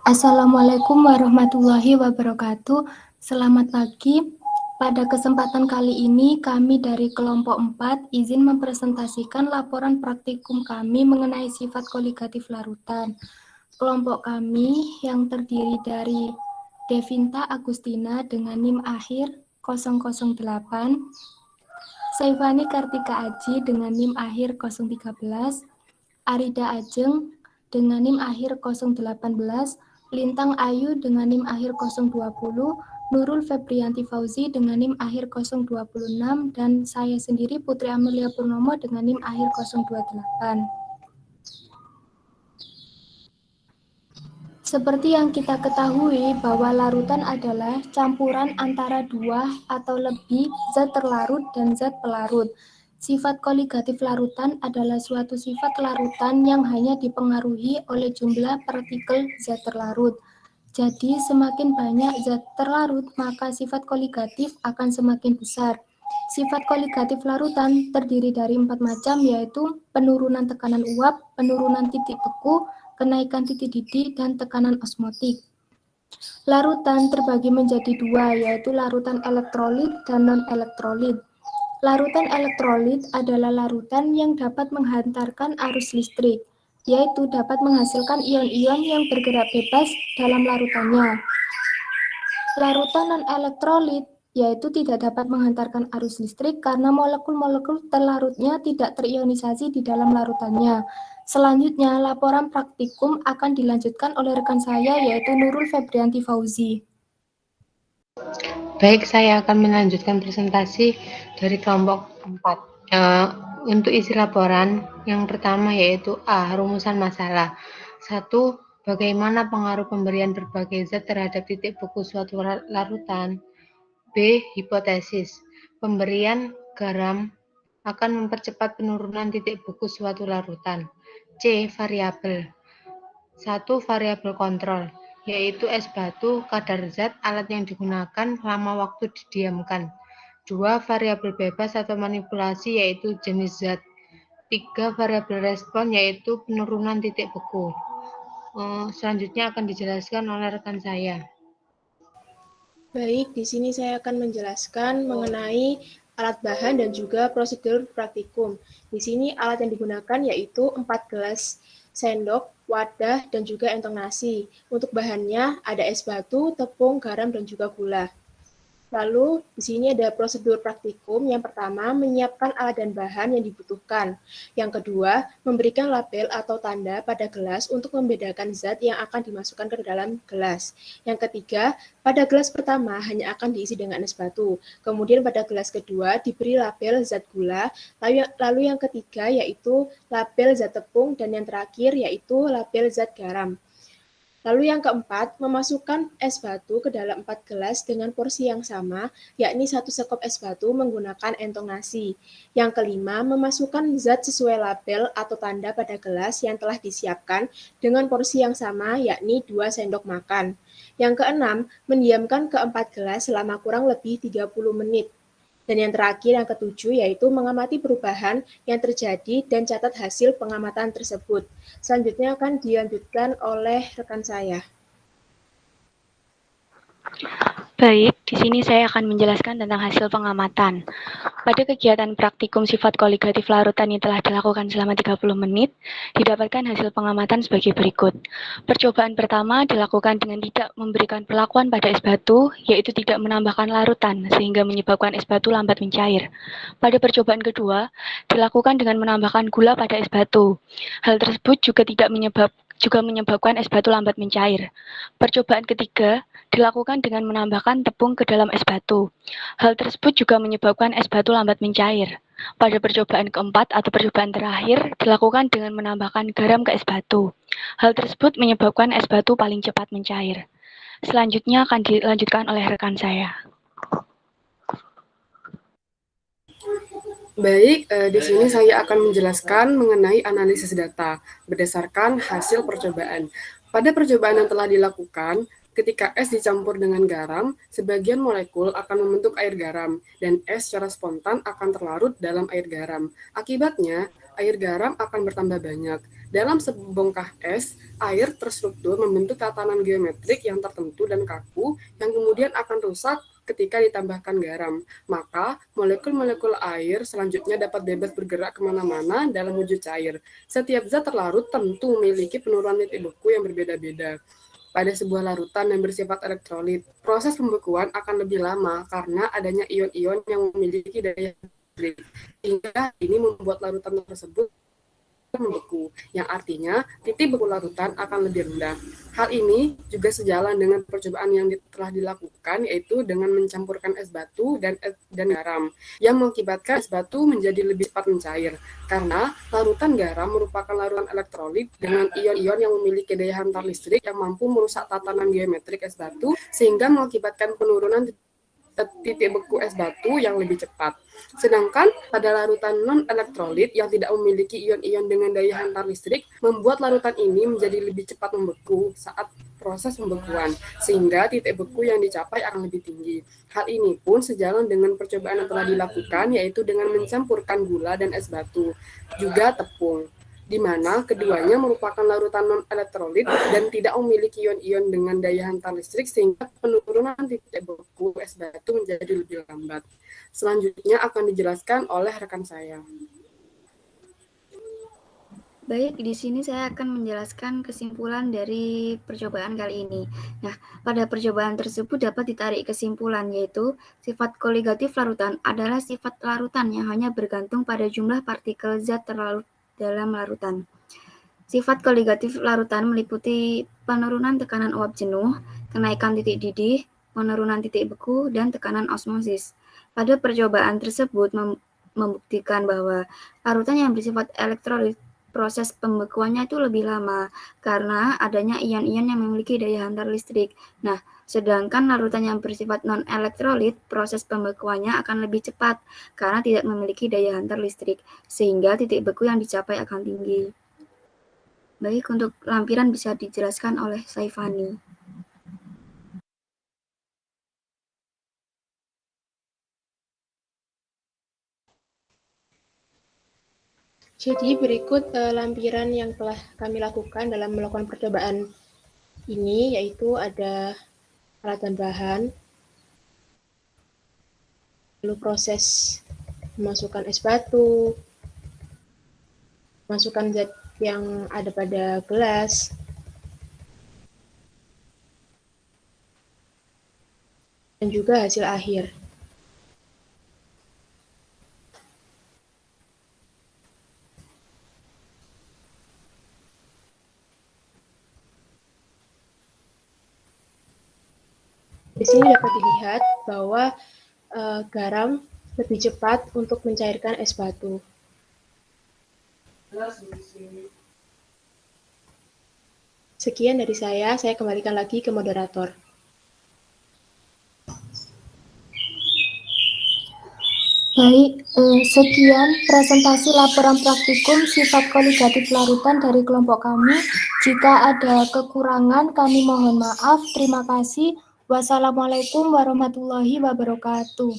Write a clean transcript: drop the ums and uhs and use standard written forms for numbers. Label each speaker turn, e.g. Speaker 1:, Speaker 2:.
Speaker 1: Assalamualaikum warahmatullahi wabarakatuh. Selamat pagi. Pada kesempatan kali ini, kami dari kelompok 4 izin mempresentasikan laporan praktikum kami mengenai sifat koligatif larutan. Kelompok kami yang terdiri dari Devinta Agustina dengan NIM akhir 008, Saifani Kartika Aji dengan NIM akhir 013, Arida Ajeng dengan NIM akhir 018, Lintang Ayu dengan NIM akhir 020, Nurul Febrianti Fauzi dengan NIM akhir 026, dan saya sendiri Putri Amelia Purnomo dengan NIM akhir 028. Seperti yang kita ketahui bahwa larutan adalah campuran antara dua atau lebih zat terlarut dan zat pelarut. Sifat koligatif larutan adalah suatu sifat larutan yang hanya dipengaruhi oleh jumlah partikel zat terlarut. Jadi semakin banyak zat terlarut, maka sifat koligatif akan semakin besar. Sifat koligatif larutan terdiri dari 4 macam, yaitu penurunan tekanan uap, penurunan titik beku, kenaikan titik didih, dan tekanan osmotik. Larutan terbagi menjadi dua, yaitu larutan elektrolit dan non-elektrolit. Larutan elektrolit adalah larutan yang dapat menghantarkan arus listrik, yaitu dapat menghasilkan ion-ion yang bergerak bebas dalam larutannya. Larutan non-elektrolit yaitu tidak dapat menghantarkan arus listrik karena molekul-molekul terlarutnya tidak terionisasi di dalam larutannya. Selanjutnya, laporan praktikum akan dilanjutkan oleh rekan saya, yaitu Nurul Febrianti Fauzi.
Speaker 2: Baik, saya akan melanjutkan presentasi dari kelompok 4. Untuk isi laporan, yang pertama yaitu A. Rumusan masalah. 1. Bagaimana pengaruh pemberian berbagai zat terhadap titik beku suatu larutan? B. Hipotesis. Pemberian garam akan mempercepat penurunan titik beku suatu larutan. C. Variabel. 1. Variabel kontrol, yaitu es batu, kadar zat, alat yang digunakan, lama waktu didiamkan. 2. Variabel bebas atau manipulasi, yaitu jenis zat. 3. Variabel respon, yaitu penurunan titik beku. Selanjutnya akan dijelaskan oleh rekan saya.
Speaker 3: Baik, di sini saya akan menjelaskan mengenai alat bahan dan juga prosedur praktikum. Di sini alat yang digunakan yaitu 4 gelas sendok, wadah, dan juga entong nasi. Untuk bahannya ada es batu, tepung, garam, dan juga gula. Lalu, di sini ada prosedur praktikum. Yang pertama, menyiapkan alat dan bahan yang dibutuhkan. Yang kedua, memberikan label atau tanda pada gelas untuk membedakan zat yang akan dimasukkan ke dalam gelas. Yang ketiga, pada gelas pertama hanya akan diisi dengan es batu. Kemudian pada gelas kedua diberi label zat gula. Lalu yang ketiga yaitu label zat tepung. Dan yang terakhir yaitu label zat garam. Lalu yang keempat, memasukkan es batu ke dalam 4 gelas dengan porsi yang sama, yakni 1 sekop es batu menggunakan entong nasi. Yang kelima, memasukkan zat sesuai label atau tanda pada gelas yang telah disiapkan dengan porsi yang sama, yakni 2 sendok makan. Yang keenam, mendiamkan ke-4 gelas selama kurang lebih 30 menit. Dan yang terakhir, yang ketujuh, yaitu mengamati perubahan yang terjadi dan catat hasil pengamatan tersebut. Selanjutnya akan dilanjutkan oleh rekan saya.
Speaker 4: Baik, di sini saya akan menjelaskan tentang hasil pengamatan. Pada kegiatan praktikum sifat koligatif larutan yang telah dilakukan selama 30 menit, didapatkan hasil pengamatan sebagai berikut. Percobaan pertama dilakukan dengan tidak memberikan perlakuan pada es batu, yaitu tidak menambahkan larutan, sehingga menyebabkan es batu lambat mencair. Pada percobaan kedua, dilakukan dengan menambahkan gula pada es batu. Hal tersebut juga menyebabkan es batu lambat mencair. Percobaan ketiga dilakukan dengan menambahkan tepung ke dalam es batu. Hal tersebut juga menyebabkan es batu lambat mencair. Pada percobaan keempat atau percobaan terakhir dilakukan dengan menambahkan garam ke es batu. Hal tersebut menyebabkan es batu paling cepat mencair. Selanjutnya akan dilanjutkan oleh rekan saya.
Speaker 5: Baik, di sini saya akan menjelaskan mengenai analisis data berdasarkan hasil percobaan. Pada percobaan yang telah dilakukan, ketika es dicampur dengan garam, sebagian molekul akan membentuk air garam, dan es secara spontan akan terlarut dalam air garam. Akibatnya, air garam akan bertambah banyak. Dalam sebongkah es, air terstruktur membentuk tatanan geometrik yang tertentu dan kaku yang kemudian akan rusak ketika ditambahkan garam. Maka, molekul-molekul air selanjutnya dapat bebas bergerak kemana-mana dalam wujud cair. Setiap zat terlarut tentu memiliki penurunan titik beku yang berbeda-beda. Pada sebuah larutan yang bersifat elektrolit, proses pembekuan akan lebih lama karena adanya ion-ion yang memiliki daya listrik, sehingga ini membuat larutan tersebut membeku, yang artinya titik beku larutan akan lebih rendah. Hal ini juga sejalan dengan percobaan yang telah dilakukan, yaitu dengan mencampurkan es batu dan garam, yang mengakibatkan es batu menjadi lebih cepat mencair, karena larutan garam merupakan larutan elektrolit dengan ion-ion yang memiliki daya hantar listrik yang mampu merusak tatanan geometrik es batu, sehingga mengakibatkan penurunan titik beku es batu yang lebih cepat. Sedangkan pada larutan non-elektrolit yang tidak memiliki ion-ion dengan daya hantar listrik, membuat larutan ini menjadi lebih cepat membeku saat proses pembekuan, sehingga titik beku yang dicapai akan lebih tinggi. Hal ini pun sejalan dengan percobaan yang telah dilakukan, yaitu dengan mencampurkan gula dan es batu, juga tepung, di mana keduanya merupakan larutan non-elektrolit dan tidak memiliki ion-ion dengan daya hantar listrik, sehingga penurunan titik beku es batu menjadi lebih lambat. Selanjutnya akan dijelaskan oleh rekan saya.
Speaker 6: Baik, di sini saya akan menjelaskan kesimpulan dari percobaan kali ini. Nah, pada percobaan tersebut dapat ditarik kesimpulan, yaitu sifat koligatif larutan adalah sifat larutan yang hanya bergantung pada jumlah partikel zat terlarut dalam larutan. Sifat koligatif larutan meliputi penurunan tekanan uap jenuh, kenaikan titik didih, penurunan titik beku, dan tekanan osmosis. Pada percobaan tersebut membuktikan bahwa larutan yang bersifat elektrolit proses pembekuannya itu lebih lama karena adanya ion-ion yang memiliki daya hantar listrik. Nah, sedangkan larutan yang bersifat non-elektrolit, proses pembekuannya akan lebih cepat karena tidak memiliki daya hantar listrik, sehingga titik beku yang dicapai akan tinggi. Baik, untuk lampiran bisa dijelaskan oleh Saifani.
Speaker 3: Jadi berikut lampiran yang telah kami lakukan dalam melakukan percobaan ini, yaitu ada alat dan bahan, lalu proses memasukkan es batu, masukkan zat yang ada pada gelas, dan juga hasil akhir. Di sini dapat dilihat bahwa garam lebih cepat untuk mencairkan es batu. Sekian dari saya kembalikan lagi ke moderator.
Speaker 1: Baik, sekian presentasi laporan praktikum sifat koligatif larutan dari kelompok kami. Jika ada kekurangan, kami mohon maaf. Terima kasih. Wassalamualaikum warahmatullahi wabarakatuh.